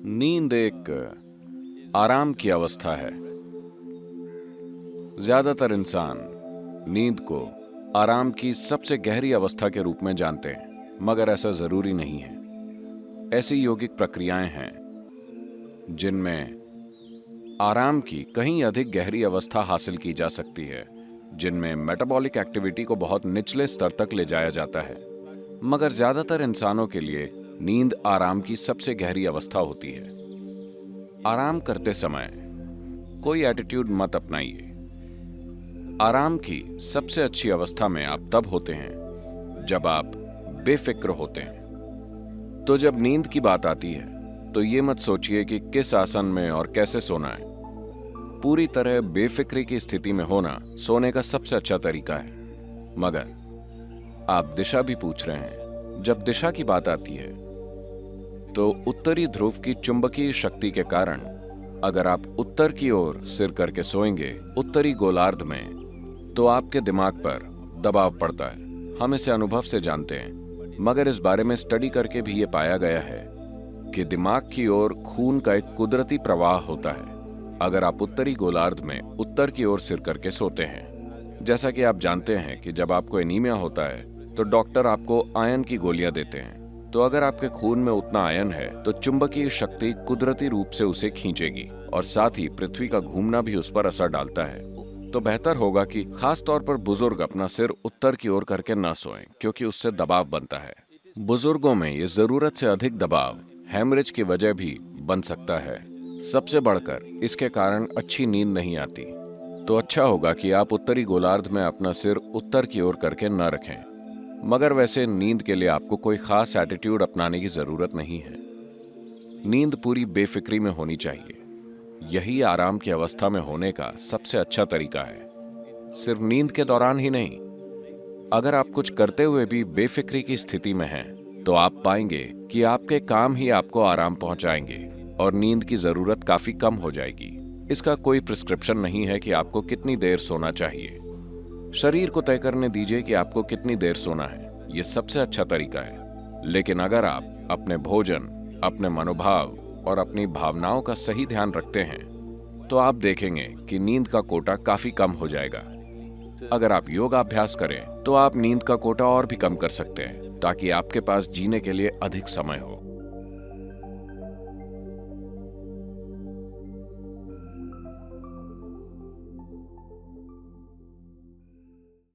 नींद एक आराम की अवस्था है। ज्यादातर इंसान नींद को आराम की सबसे गहरी अवस्था के रूप में जानते हैं, मगर ऐसा जरूरी नहीं है। ऐसी योगिक प्रक्रियाएं हैं जिनमें आराम की कहीं अधिक गहरी अवस्था हासिल की जा सकती है, जिनमें मेटाबॉलिक एक्टिविटी को बहुत निचले स्तर तक ले जाया जाता है। मगर ज्यादातर इंसानों के लिए नींद आराम की सबसे गहरी अवस्था होती है। आराम करते समय कोई एटीट्यूड मत अपनाइए। आराम की सबसे अच्छी अवस्था में आप तब होते हैं जब आप बेफिक्र होते हैं। तो जब नींद की बात आती है तो ये मत सोचिए कि किस आसन में और कैसे सोना है। पूरी तरह बेफिक्री की स्थिति में होना सोने का सबसे अच्छा तरीका है। मगर आप दिशा भी पूछ रहे हैं। जब दिशा की बात आती है तो उत्तरी ध्रुव की चुंबकीय शक्ति के कारण अगर आप उत्तर की ओर सिर करके सोएंगे उत्तरी गोलार्ध में, तो आपके दिमाग पर दबाव पड़ता है। हम इसे अनुभव से जानते हैं, मगर इस बारे में स्टडी करके भी ये पाया गया है कि दिमाग की ओर खून का एक कुदरती प्रवाह होता है अगर आप उत्तरी गोलार्ध में उत्तर की ओर सिर करके सोते हैं। जैसा कि आप जानते हैं कि जब आपको एनीमिया होता है तो डॉक्टर आपको आयरन की गोलियां देते हैं। तो अगर आपके खून में उतना आयरन है तो चुंबकीय शक्ति कुदरती रूप से उसे खींचेगी और साथ ही पृथ्वी का घूमना भी उस पर असर डालता है। तो बेहतर होगा कि खास तौर पर बुजुर्ग अपना सिर उत्तर की ओर करके ना सोएं, क्योंकि उससे दबाव बनता है। बुजुर्गों में ये जरूरत से अधिक दबाव हेमरेज की वजह भी बन सकता है। सबसे बढ़कर इसके कारण अच्छी नींद नहीं आती। तो अच्छा होगा कि आप उत्तरी गोलार्ध में अपना सिर उत्तर की ओर करके न रखें। मगर वैसे नींद के लिए आपको कोई खास एटीट्यूड अपनाने की जरूरत नहीं है। नींद पूरी बेफिक्री में होनी चाहिए। यही आराम की अवस्था में होने का सबसे अच्छा तरीका है। सिर्फ नींद के दौरान ही नहीं, अगर आप कुछ करते हुए भी बेफिक्री की स्थिति में हैं, तो आप पाएंगे कि आपके काम ही आपको आराम पहुंचाएंगे और नींद की जरूरत काफी कम हो जाएगी। इसका कोई प्रिस्क्रिप्शन नहीं है कि आपको कितनी देर सोना चाहिए। शरीर को तय करने दीजिए कि आपको कितनी देर सोना है। यह सबसे अच्छा तरीका है। लेकिन अगर आप अपने भोजन, अपने मनोभाव और अपनी भावनाओं का सही ध्यान रखते हैं तो आप देखेंगे कि नींद का कोटा काफी कम हो जाएगा। अगर आप योगाभ्यास करें तो आप नींद का कोटा और भी कम कर सकते हैं, ताकि आपके पास जीने के लिए अधिक समय हो।